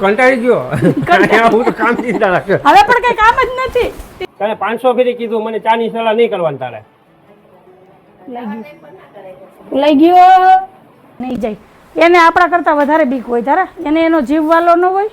કંટાળી ગયો હું તો કામ ચિંતા રાખ્યો હવે પણ કઈ કામ જ નથી. તને 500 ફેરી કીધું મને ચાની સલાહ નહીં કરવાની તારે. લઈ ગયો નહીં જાય. એને આપણા કરતા વધારે બીક હોય તારા. એને એનો જીવ વાલો ન હોય.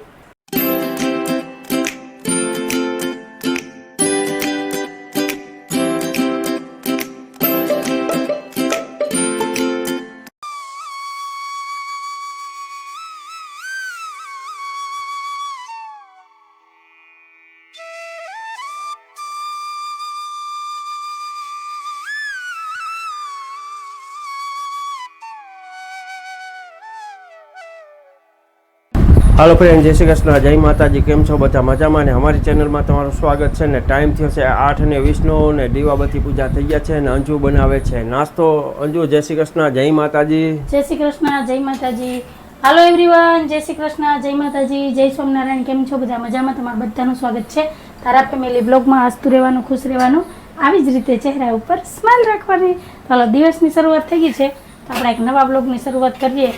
હાલો ફ્રેન્ડ, જય શ્રી કૃષ્ણ, જય માતાજી. કેમ છો બધા? મજામાં ને? અમારી ચેનલમાં તમારું સ્વાગત છે ને. ટાઈમ થયો છે 8:20નો ને દીવાબત્તી પૂજા થઈ ગયા છે ને અંજુ બનાવે છે નાસ્તો. અંજુ, જય શ્રી કૃષ્ણ, જય માતાજી. જય શ્રી કૃષ્ણ, જય માતાજી. હાલો એવરીવન, જય શ્રી કૃષ્ણ, જય માતાજી, જય સ્વામિનારાયણ. કેમ છો બધા? મજામાં? તમારું બધાનું સ્વાગત છે તારા ફેમિલી બ્લોગમાં. હસતું રહેવાનું, ખુશ રહેવાનું, આવી જ રીતે ચહેરા ઉપર સ્માઇલ રાખવાની. ચાલો, દિવસની શરૂઆત થઈ ગઈ છે તો આપણે એક નવા બ્લોગની શરૂઆત કરીએ.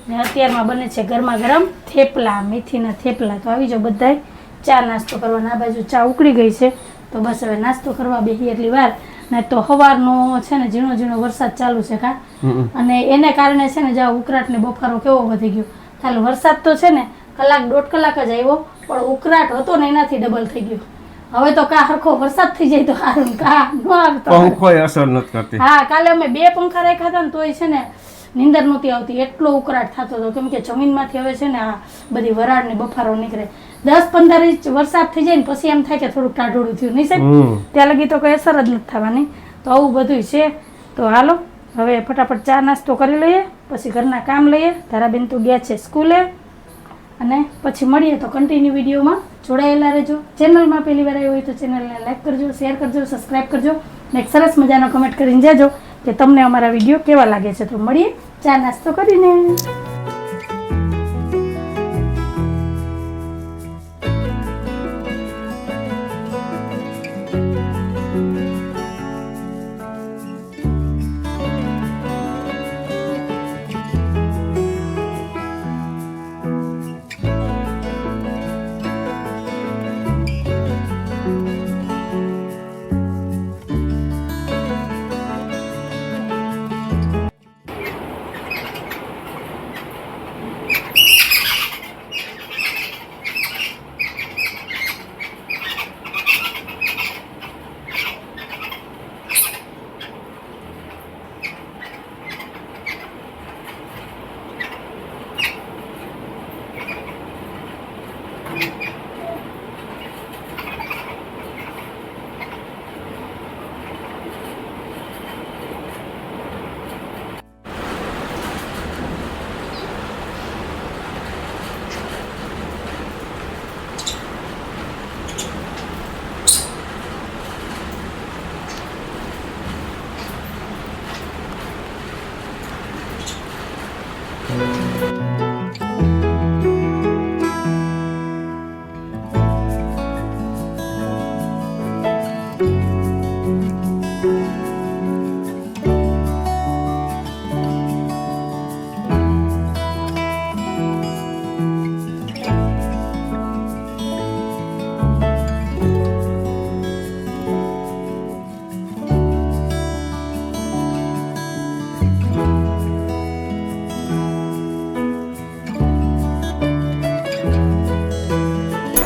ને અત્યારમાં બને છે ગરમા ગરમ થેપલા, મેથીના થેપલા. તો આવી જાઓ બધાય ચા નાસ્તો કરવાના. આ બાજુ ચા ઉકળી ગઈ છે તો બસ હવે નાસ્તો કરવા બેસી એટલી વાર. ને તો સવારનો છે ને ઝીણો ઝીણો વરસાદ ચાલુ છે કા, અને એને કારણે છે ને જ્યાં ઉકળાટ ને બફારો કેવો વધી ગયો. ચાલો, વરસાદ તો છે ને કલાક દોઢ કલાક જ આવ્યો, પણ ઉકળાટ હતો ને એનાથી ડબલ થઈ ગયો. હવે તો કા હરખો વરસાદ થઈ જાય તો સારું, કા ન આવતો કોઈ અસર નથી કરતી. હા, કાલે અમે 2 પંખા રાખ્યા હતા ને તોય છે ને નીંદર નહોતી આવતી, એટલો ઉકળાટ થતો હતો. કેમ કે જમીનમાંથી હવે છે ને આ બધી વરાળ ને બફારો નીકળે. 10-15 ઇંચ વરસાદ થઈ જાય ને પછી એમ થાય કે થોડુંક ટાઢોળું થયું નહીં સાહેબ? ત્યાં લગી તો કોઈ અસર જ નથી થવાની. તો આવું બધું છે. તો હાલો હવે ફટાફટ ચા નાસ્તો કરી લઈએ, પછી ઘરના કામ લઈએ. તારાબેન તો ગયા છે સ્કૂલે, અને પછી મળીએ. તો કન્ટિન્યુ વિડીયોમાં જોડાયેલા રહેજો. ચેનલમાં પહેલી વાર આવ્યો હોય તો ચેનલને લાઈક કરજો, શેર કરજો, સબસ્ક્રાઈબ કરજો ને એક સરસ મજાનો કમેન્ટ કરીને જાજો કે તમને અમારા વિડીયો કેવા લાગે છે. તો મળીએ ચા નાસ્તો કરીને.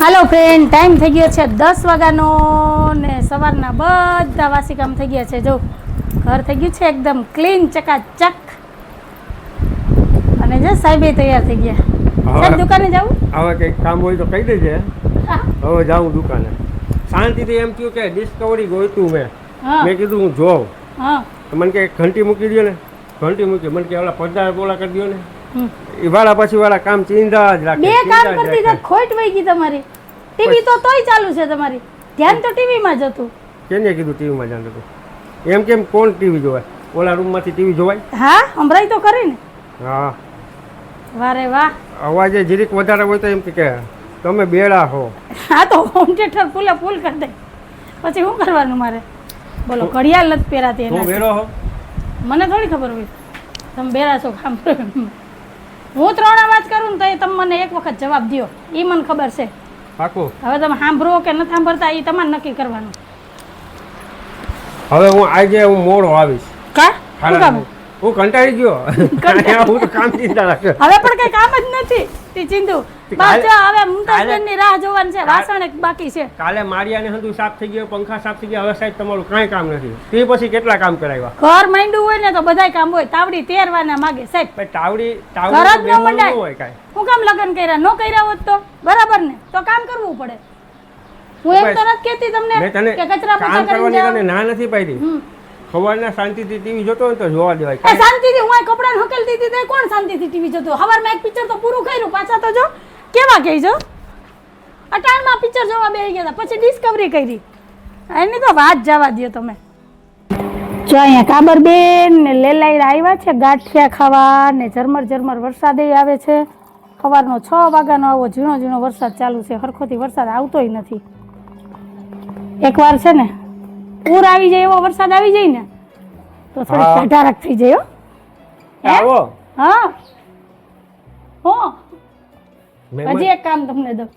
હાલો ફ્રેન્ડ, ટાઈમ થઈ ગયો છે 10 વાગ્યાનો ને સવારના બધા વાસી કામ થઈ ગયા છે. જો ઘર થઈ ગયું છે એકદમ ક્લીન, ચકાચક. અને જો સાહેબે તૈયાર થઈ ગયા. સાહેબ દુકાને જાવું? હવે કંઈક કામ હોય તો કહી દેજે. હવે જાઉં દુકાને. શાંતિથી એમ થયું કે ડિસ્કવરી ગોઈતું મેં કીધું હું જોઉં. મને કે ઘંટી મૂકી દો ને. ઘંટી મૂકી મને કે ઓલા પડદા બોલા કરી દો ને. એ વાળા પછી વાળા કામ ચીંધા જ રાખે. 2 કામ કરતી તો ખોટ વઈ ગઈ તમારી. ટીવી તો તોય ચાલુ છે તમારી. ધ્યાન તો ટીવીમાં જ હતું. કેને કીધું ટીવીમાં ધ્યાન હતું? એમ કેમ કોણ ટીવી જોવાય? ઓલા રૂમમાંથી ટીવી જોવાય? હા, સંભળાય તો ખરી ને. હા, વારે વાહ. અવાજે જીરીક વધારે હોય તો એમ કે તમે બેડા હો. હા, તો હોમ થિયેટર ફૂલ કરી દે. પછી શું કરવાનું મારે? બોલો, ઘડિયાળ નથી પહેરાતી હું એના. બેડો હો? મને થોડી ખબર હોય તમે બેરા છો. કામ હું 3 અવાજ કરું ને તો એ તમે મને એક વખત જવાબ દ્યો. એ મને ખબર છે. પાકું. હવે તમે સાંભળો કે નથી સાંભળતા એ તમારે નક્કી કરવાનું. હવે હું આજે હું મોડો આવીશ. કા? શું કામ? હું કંટાળી ગયો. હું તો કામ ચિંતા રાખે. હવે પણ કઈ કામ જ નથી. તી ચિંતુ. બસ જો હવે મુમતાજબેનની રાહ જોવાની છે. વાસણ એક બાકી છે. કાલે માળિયાને હંધું સાફ થઈ ગયો, પંખા સાફ થઈ ગયા. હવે સાહેબ તમારું કાંઈ કામ નથી. તે પછી કેટલા કામ કરાવ્યા? ઘર માંડ્યું હોય ને તો બધાય કામ હોય. તાવડી તેરવાના માગે સાહેબ. તાવડી ઘર જ ન બેહવાનું મંડાય. ન હોય કાંઈ. હું કામ લગ્ન કર્યા? ન કર્યા હોત તો બરાબર ને, તો કામ કરવું પડે. હું એમ તો નથી કહેતી મેં તમને તને કે કચરા કામ પોતા કરીને કરવાની જાઓ. તને ના નથી પાડી. સવારના શાંતિથી ટીવી જોતો હોય ને તો જોવા દેવાય. એ શાંતિથી હું આ કપડાં હકેલતી હતી તો કોણ શાંતિથી ટીવી જોતું? હવારમાં એક પિક્ચર તો પૂરું કર્યું, પાછા તો જો કેવા કહી જો અટાણમાં પિક્ચર જોવા બેસી ગયા હતા, પછી ડિસ્કવરી કરી. એની તો વાત જવા દો તમે. જો અહીંયા કાબરબેન ને લેલાઈ આવ્યા છે ગાંઠિયા ખાવા ને ઝરમર ઝરમર વરસાદ આવે છે. સવારનો 6 વાગ્યાનો આવો ઝીણો ઝીણો વરસાદ ચાલુ છે. સરખોથી વરસાદ આવતોય નથી. એકવાર છે ને પૂર આવી જાય એવો વરસાદ આવી જાય ને તો થોડી કઢારક થઈ જાય. આવો. હા હો. મહેમાન હજી એક કામ તમને દઉં.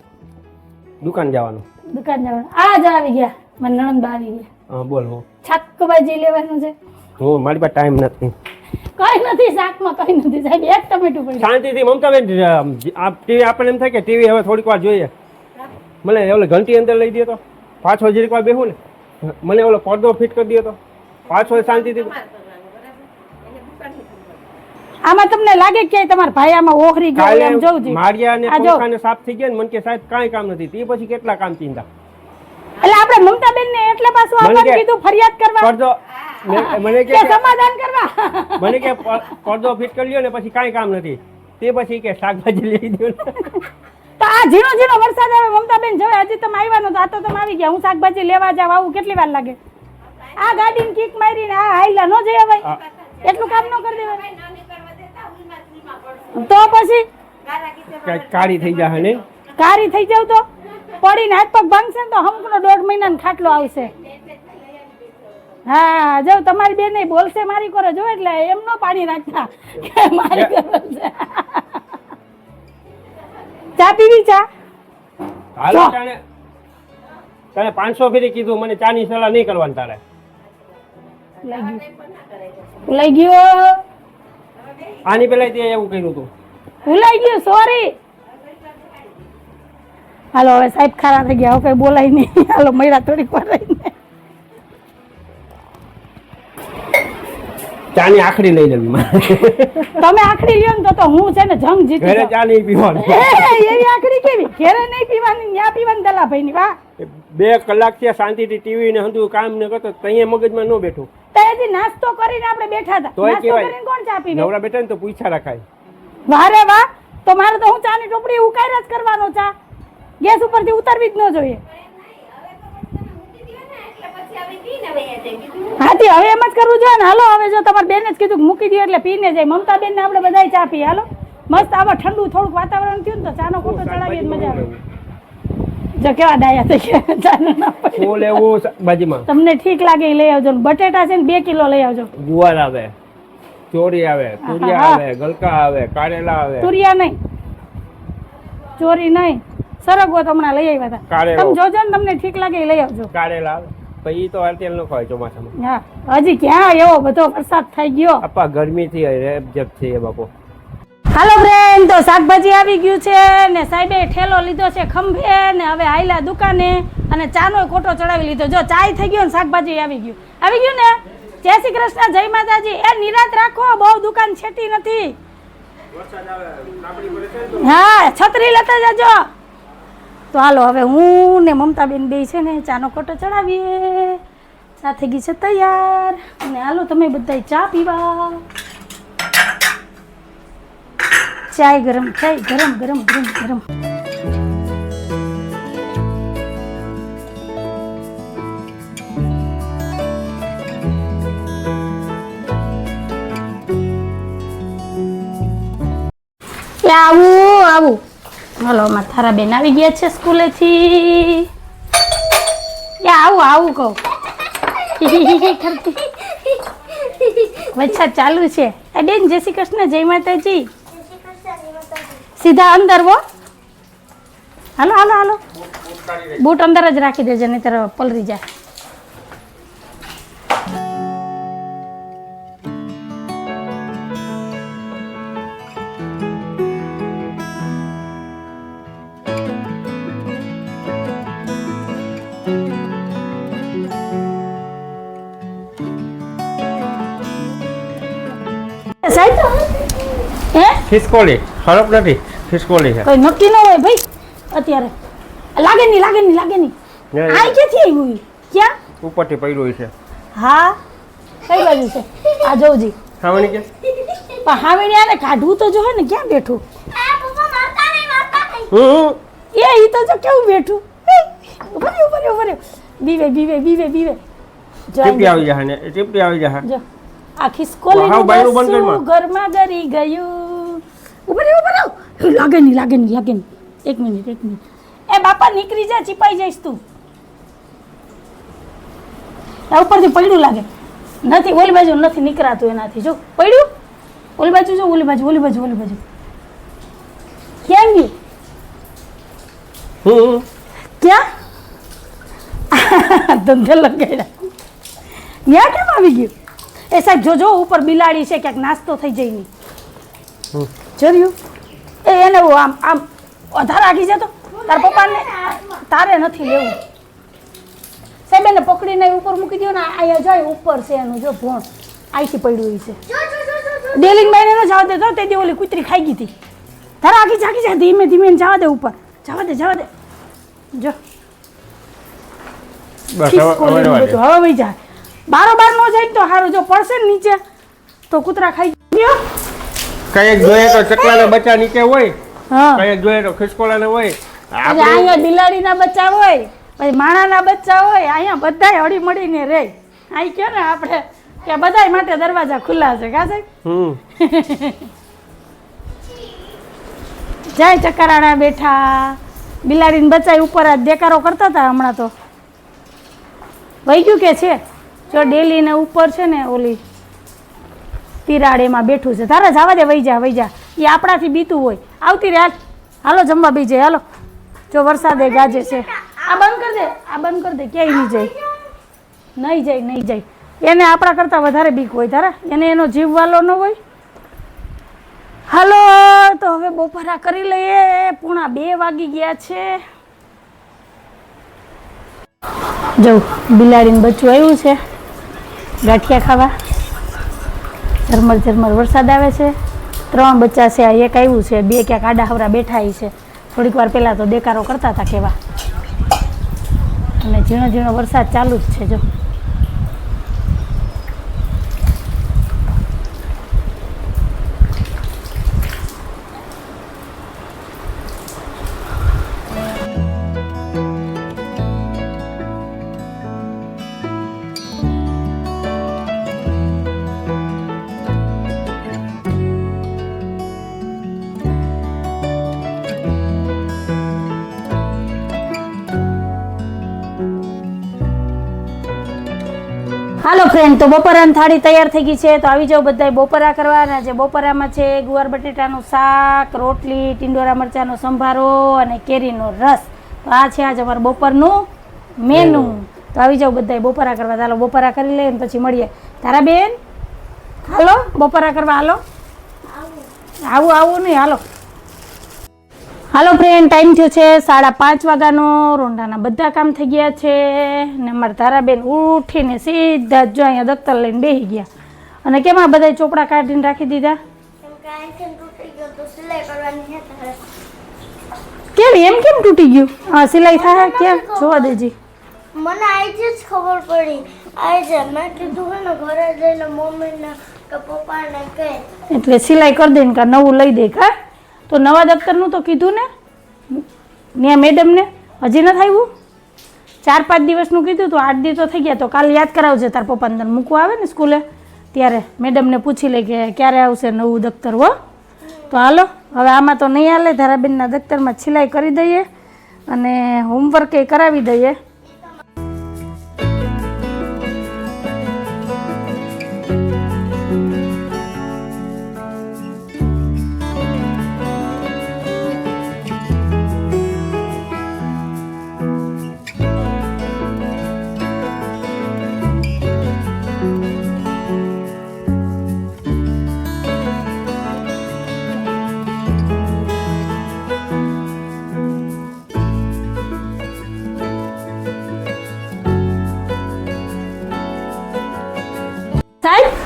દુકાન જવાનું. દુકાન જવાનું. આજ આવી ગયા મારા નણંદ આવી ગયા. હા બોલ. હું શાકભાજી લેવાનું છે. મારી પાસે ટાઈમ નથી. કઈ નથી શાકમાં, કઈ નથી સાહેબ. એક ટમેટું પડ્યું. શાંતિથી મમતાબેન ટીવી આપણને એમ થાય કે ટીવી હવે થોડીક વાર જોઈએ. મને ઓલે ઘંટી અંદર લઈ દે તો પાછો જરીક વાર બેહું ને. મને ઓલો પડદો ફિટ કરી દે તો પાછો શાંતિથી. આમાં તમને લાગે કે તમારા ભાઈ આમાં ઓહરી ગયો એમ જોઉં છું. માળિયા ને પંખાને સાફ થઈ ગયા ને મને કે સાહેબ કાંઈ કામ નથી. તે પછી કેટલા કામ ચિંતા. એટલે આપણે મમતાબેન ને એટલે પાછું આવવાનું કીધું ફરિયાદ કરવા. પડદો મને કે સમાધાન કરવા. મને કે પડદો ફિટ કરી લ્યો ને પછી કાંઈ કામ નથી. તે પછી કે શાકભાજી લઈ દો ને. તો આ ઝીણો ઝીણો વરસાદ આવે મમતાબેન જોવે. હજી તમે આવ્યા નતો, આ તો તમે આવી ગયા. હું શાકભાજી લેવા જાવ આવું કેટલી વાર લાગે? આ ગાડીને કિક મારીને આ હાઈલા નો જઈ અવાય. એટલું કામ ન કરી દેવાય તો પછી કાળી થઈ જાય ને. કારી થઈ જાવ તો પડીને હાથ પગ ભાંગશે ને તો હમકનો 1.5 મહિનાનો ખાટલો આવશે. હા જો તમારી બેન બોલશે મારી કરો જો એટલે એમ નો પાણી રાખતા કે મારી કરો છે. ચા પીવી? ચા હાલો. તને 500 ફેરી કીધું મને ચાની સલાહ નહીં કરવાની તારે. ભૂલાઈ ગયો. આની પેલા તે એવું કર્યું હતું. ભૂલાઈ ગયું. સોરી. હાલો હવે સાહેબ ખારા થઈ ગયા. હવે કઈ બોલાય નહીં. હાલો મહિલા થોડીક વાર રહીને ચાની આખડી લઈ લેવી. તમે આખડી લ્યો ને તો હું છે ને જંગ જીતી ઘરે ચા નહીં પીવાની. એવી આખડી કેવી? ઘરે નહીં પીવાની, ત્યાં પીવાની દલાભાઈ ની. વાહ. 2 કલાક થયા શાંતિથી ટીવી ને હંધું કામ ને કરતો તઈએ મગજમાં ન બેઠું. તો હજી નાસ્તો કરીને આપણે બેઠા હતા. તોય નાસ્તો કેવાય કરીને કોણ ચા પીવે? નવરા બેઠા ને તો પૂછા રખાય. વારે વાહ. તો મારે તો હું ચાની ટોપડી ઉકાળ જ કરવાનો. ચા ગેસ ઉપરથી ઉતારવી જ ન જોઈએ. હાથી હવે એમ જ કરવું જોઈએ ને. હાલો હવે જો તમારી બેને જ કીધું મૂકી દો એટલે પીને જાય. મમતા બેન ને આપણે બધા ચા પીએ. હાલો મસ્ત આવા ઠંડુ થોડુંક વાતાવરણ થયું ને તો ચાનો ખોટો ચડાવીએ મજા આવે. જો કેવા ડાયા થઈ ગયા. ચાનો ના પડે. શું લેવું બાજીમાં? તમને ઠીક લાગે એ લઈ આવજો. બટેટા છે ને 2 કિલો લઈ આવજો. ગુવાર આવે, ચોરી આવે, તુરિયા આવે, ગલકા આવે, કારેલા આવે. તુરિયા નહીં, ચોરી નહીં, સરગવો તો હમણાં લઈ આવ્યા હતા. તમે જોજો ને તમને ઠીક લાગે એ લઈ આવજો. કારેલા આવે પછી તો અત્યારે ન ખવાય ચોમાસામાં. હા હજી ક્યાં એવો બધો વરસાદ થઈ ગયો. આપા ગરમીથી રેબજબ છે એ બાપો. હાલો ફ્રેન્ડ, તો શાકભાજી આવી ગયું છે ને સાહેબે ઠેલો લીધો છે ખંભે ને હવે આયલા દુકાને અને ચાનો કોટો ચડાવી લીધો. જો ચાય થઈ ગયો ને શાકભાજી આવી ગયું ને. જય શ્રી કૃષ્ણ, જય માતાજી. એ નિરાત રાખો, બહુ દુકાન છેટી નથી. હા છત્રી લેતા જજો. તો હાલો હવે હું ને મમતાબેન બે છે ને ચાનો કોટો ચડાવીએ. ચા થઈ ગઈ છે તૈયાર અને હાલો તમે બધા ચા પીવા. ચાય ગરમ, ચાય ગરમ ગરમ ગરમ ગરમ. આવું હાલો થારા બેન આવી ગયા છે સ્કૂલેથી. આવું કહું વરસાદ ચાલુ છે. બેન જય શ્રી કૃષ્ણ, જય માતાજી. સીધા અંદર હો. હાલો હાલો હાલો, બૂટ અંદર જ રાખી દેજે, નહીતર પલરી જાય. સાહેબ હે ખિસકોલી ખરાબ નથી, ખિસકોલી છે. કોઈ નક્કી ન હોય ભાઈ અત્યારે. લાગે નહીં લાગે નહીં લાગે નહીં. આ ક્યાંથી આવ્યું? ક્યાં ઉપરથી પડ્યું છે. હા કઈ બાજુ છે? આ જોજી ખાવાની કે પણ હાવેણી આને કાઢવું તો જો ને, ક્યાં બેઠું? ઈ તો જો કેવું બેઠું. ઉભા રહ્યો. બીવે ટીપી આવી જશે ને, ટીપી આવી જશે. જો આ ખિસકોલીનું બસું ઘરમાં ગરી ગયું. ઉભા રહ્યો. લાગે નહીં. એક મિનિટ. એ બાપા નીકળી જા, ચીપાઈ જઈશ તું. આ ઉપરથી પડ્યું લાગે. નથી ઓલી બાજુ નથી નીકળાતું એનાથી. જો પડ્યું ઓલી બાજુ, જો ઓલી બાજુ. ક્યાં ગયું? ક્યાં ધંધે લગાડ્યા? ત્યાં કેમ આવી ગયું? એ સાહેબ જોજો ઉપર બિલાડી છે, ક્યાંક નાસ્તો થઈ જાય નહીં. જોયું એ એને આમ વધારે આગી જતો. તાર પપ્પાને તારે નથી લેવું સાહેબ, એને પકડીને ઉપર મૂકી દો ને. અહીંયા જાય ઉપર છે એનું, જો ભોણ અહીંથી પડ્યું છે. ડેલિંગ બાઈને ન જવા દે, તો તે દી ઓલી કૂતરી ખાઈ ગઈ હતી. તારે આગી જાય, ધીમે જવા દે ઉપર. જવા દે જો હવે વહી જાય. બારોબાર નો જાય તો સારું, જો પડશે ને નીચે તો કૂતરા ખાઈ ગયો. કઈક જોઈએ તો ચકલાના બચ્ચા નીચે હોય, હા કઈક જોઈએ તો ખિસકોલાના હોય. અહીંયા બિલાડીના બચ્ચા હોય, પછી માણાના બચ્ચા હોય. અહીંયા બધાય હળી મળીને રહે. અહીં કયો ને આપણે કે બધાય માટે દરવાજા ખુલ્લા છે. કા સાહેબ? જાય ચકરાણા બેઠા. બિલાડીને બચ્ચા ઉપર જ દેકારો કરતા હતા. હમણાં તો વહી ગયું કે છે? જો ડેલી ને ઉપર છે ને ઓલી તિરાડ એમાં બેઠું છે. તારે જવા દે, વહી જા. એ આપણાથી બીતું હોય. આવતી રે હાલો જમવા બી જાય. હાલો જો વરસાદે ગાજે છે. આ બંધ કર દે. ક્યાંય નહીં જાય. એને આપણા કરતાં વધારે બીક હોય. તારા એને એનો જીવ વાલો ન હોય. હાલો તો હવે બપોરા કરી લઈએ. 1:30 વાગી ગયા છે. જો બિલાડીને બચ્ચું આવ્યું છે ગાંઠિયા ખાવા. ઝરમર વરસાદ આવે છે. 3 બચ્ચા છે. આ એક આવ્યું છે, 2 ક્યાંક આડા હવરા બેઠા છે. થોડીક વાર પહેલાં તો દેકારો કરતા હતા કેવા. અને ઝીણો વરસાદ ચાલુ જ છે. જો હાલો ફ્રેન્ડ, તો બપોરાની થાળી તૈયાર થઈ ગઈ છે. તો આવી જાઓ બધાય બપોરા કરવા. અને જે બપોરામાં છે ગુવાર બટેટાનું શાક, રોટલી, ટીંડોરા મરચાંનો સંભારો અને કેરીનો રસ. તો આ છે આજ અમારું બપોરનું મેનુ. તો આવી જાઓ બધાય બપોરા કરવા. ચાલો બપોરા કરી લઈએ ને પછી મળીએ. તારા બેન હાલો બપોરા કરવા. આવું નહીં. હાલો ફ્રેન્ડ, ટાઈમ થયો છે 5:30 વાગ્યાનો. રોંડાના બધા કામ થઈ ગયા છે ને અમારા તારાબેન ઉઠીને સીધા જ જો અહીંયા દફતર લઈને બેસી ગયા. અને કેમાં બધા ચોપડા કાઢીને રાખી દીધા? કેમ તૂટી ગયું? હા સિલાઈ થાય કેમ જોવા દેજી. મને આજે જ ખબર પડી. આજે મેં કીધું હે ને ઘરે જઈને મમ્મીને કે પપ્પાને કહે એટલે સિલાઈ કરી દે ને કા નવું લઈ દે. કા તો નવા દફતરનું તો કીધું ને ત્યાં મેડમને, હજી નથી આવ્યું. 4-5 દિવસનું કીધું તો 8 દિવસ તો થઈ ગયા. તો કાલે યાદ કરાવજે તાર પપ્પાને તને મૂકવા આવે ને સ્કૂલે ત્યારે મેડમને પૂછી લે કે ક્યારે આવશે નવું દફતર. હો તો હાલો હવે આમાં તો નહીં હાલે. ધારાબેનના દફતરમાં સિલાઈ કરી દઈએ અને હોમવર્ક એ કરાવી દઈએ.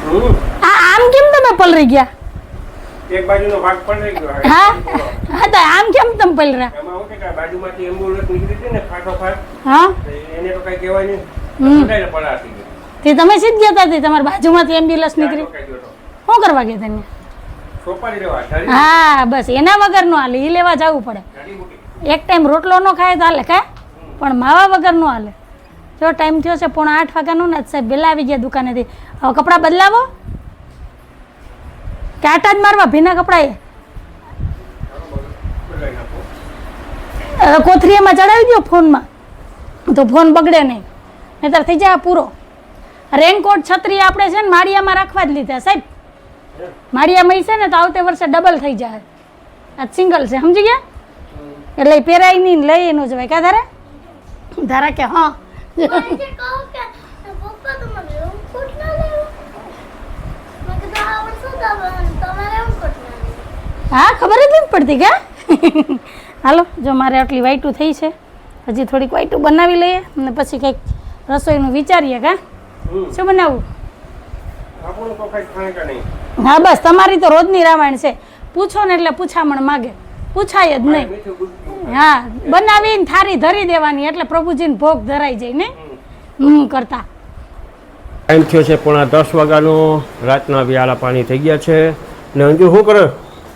આમ કેમ તમે પલરી ગયા? એક બાજુનો ભાગ પલળી ગયો. હા હા તો આમ કેમ તમે પલરા? એમાં હું કે બાજુમાંથી એમ્બ્યુલન્સ નીકળી હતી ને ફાટોફાટ, હા તો એને તો કઈ કહેવાય નહીં. ઉડાઈને પડાતી ગઈ. તે તમે સીધ ગયા હતા, તમારી બાજુમાંથી એમ્બ્યુલન્સ નીકળી, કઈ ગયો તો. શું કરવા ગયા તમે? સોપારી લેવા ધારી હા બસ એના વગર નો હાલે, એ લેવા જવું પડે. ધારી મૂકી. એક ટાઈમ રોટલો ન ખાય તો હાલે કા, પણ માવા વગર નો હાલે. જો ટાઈમ થયો છે 7:45 વાગ્યાનો ને સાહેબ વહેલા આવી ગયા દુકાનેથી. હવે કપડાં બદલાવો કે આટા જ મારવા ભીના કપડા? એ બદલાઈ નાખો. કોથરી એમાં ચડાવી દો ફોનમાં, તો ફોન બગડે નહીં, નહીતર થઈ જાય પૂરો. રેનકોટ છત્રી આપણે છે ને માળિયામાં રાખવા જ લીધા સાહેબ. માળિયામાં છે ને તો આવતે વર્ષે ડબલ થઈ જાય. આ સિંગલ છે, સમજી ગયા? એટલે પહેરાય નહીં, લઈ ન જવાય. કા ધારા કે હા જે કહું કે પપ્પા તમારે રેનકોટ ના લેવો. મેં કીધું આ વર્ષે તમારે રેનકોટ ના લેવો. હા ખબર જ નથી પડતી કા. હાલો જો મારે આટલી વાઈટું થઈ છે, હજી થોડીક વાઈટું બનાવી લઈએ અને પછી કંઈક રસોઈનું વિચારીએ. કા શું બનાવવું? આપણું તો કઈ ખાય કે નહીં. હા બસ તમારી તો રોજની રામાયણ છે, પૂછો ને એટલે પૂછામણ માગે, પૂછાય જ નહીં. મીઠું ગુડકું. હા બનાવીને થારી ધરી દેવાની એટલે પ્રભુજીને ભોગ ધરાઈ જાય ને કરતા. ટાઈમ થયો છે 9:30 વાગ્યાનો. રાતના વ્યાળા પાણી થઈ ગયા છે ને અંજુ શું કરે?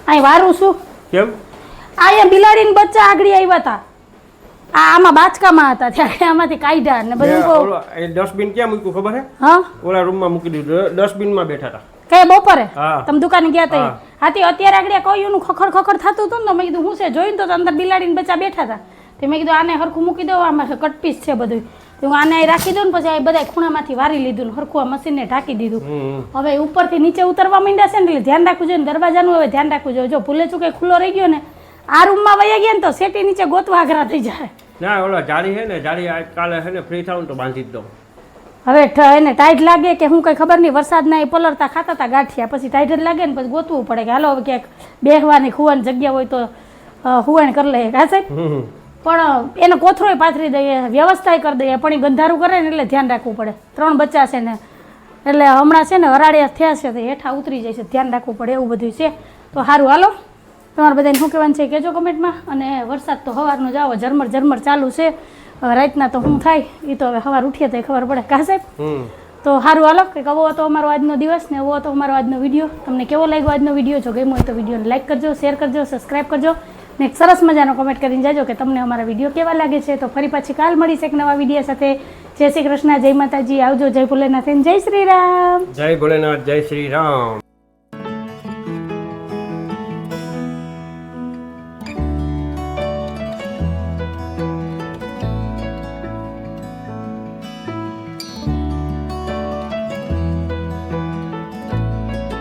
અહીં વારું શું? કેમ? અહીંયા બિલાડીને બચ્ચા આગળ આવ્યા હતા, આમાં બાચકામાં હતા, ત્યારે આમાંથી કાઢ્યા ને બધું. ઓલો એ ડસ્ટબિન ક્યાં મૂક્યું ખબર હે? હા ઓલા રૂમમાં મૂકી દીધું. ડસ્ટબિનમાં બેઠા હતા. કઈ બપોરે હા. તમે દુકાને ગયા હતા? હા. હાથી અત્યારે આગળ કયું ખખડ ખખડ થતું હતું ને, તો મેં કીધું હું છે જોઈને, તો અંદર બિલાડીને બચ્ચા બેઠા હતા. તે મેં કીધું આને હરખું મૂકી દો, આમાં કટપીસ છે બધું, તો હું આને રાખી દઉં ને પછી આ બધા ખૂણામાંથી વારી લીધું ને હરખું આ મશીનને ઢાંકી દીધું. હવે ઉપરથી નીચે ઉતરવા માંડ્યા છે ને, એટલે ધ્યાન રાખવું જોઈએ ને દરવાજાનું હવે ધ્યાન રાખવું જોઈએ. જો ભૂલે ચૂકે ખુલ્લો રહી ગયો ને, આ રૂમમાં વયા ગયા ને તો સેટી નીચે ગોતવા આઘરા થઈ જાય. ના ઓલા જાળી છે ને, જાળી કાલે છે ને ફ્રી થાવ તો બાંધી જ દઉં. હવે એને ટાઈટ લાગે કે હું કંઈ ખબર નહીં, વરસાદના એ પલળતા ખાતા હતા ગાંઠિયા, પછી ટાઈટ જ લાગે ને પછી ગોતવું પડે કે હાલો હવે ક્યાંક બેહવાની ખુવાની જગ્યા હોય તો હુવાણ કરી લઈએ. હા સાહેબ, પણ એને કોથરોય પાથરી દઈએ, વ્યવસ્થાય કરી દઈએ, પણ એ ગંધારું કરે ને એટલે ધ્યાન રાખવું પડે. 3 બચ્ચા છે ને, એટલે હમણાં છે ને હરાડિયા થયા છે તો હેઠા ઉતરી જાય છે, ધ્યાન રાખવું પડે, એવું બધું છે. તો સારું હાલો, તમારે બધાને શું કહેવાનું છે કહેજો કમેન્ટમાં. અને વરસાદ તો સવારનો જ આવો ઝરમર ઝરમર ચાલુ છે. હવે રાતના તો શું થાય એ તો હવે સવાર ઉઠીએ તો ખબર પડે. કા સાહેબ? તો સારું હાલો, કંઈક આવો હતો અમારો આજનો દિવસ ને એવો હતો અમારો આજનો વિડીયો. તમને કેવો લાગ્યો આજનો વિડીયો? જો ગમ્યો હોય તો વિડીયોને લાઈક કરજો, શેર કરજો, સબસ્ક્રાઈબ કરજો ને એક સરસ મજાનો કમેન્ટ કરીને જાજો કે તમને અમારા વિડીયો કેવા લાગે છે. તો ફરી પાછી કાલ મળીશ એક નવા વિડીયો સાથે. જય શ્રી કૃષ્ણ, જય માતાજી, આવજો, જય ભોલેનાથ, જય શ્રી રામ. જય ભોલેનાથ, જય શ્રી રામ.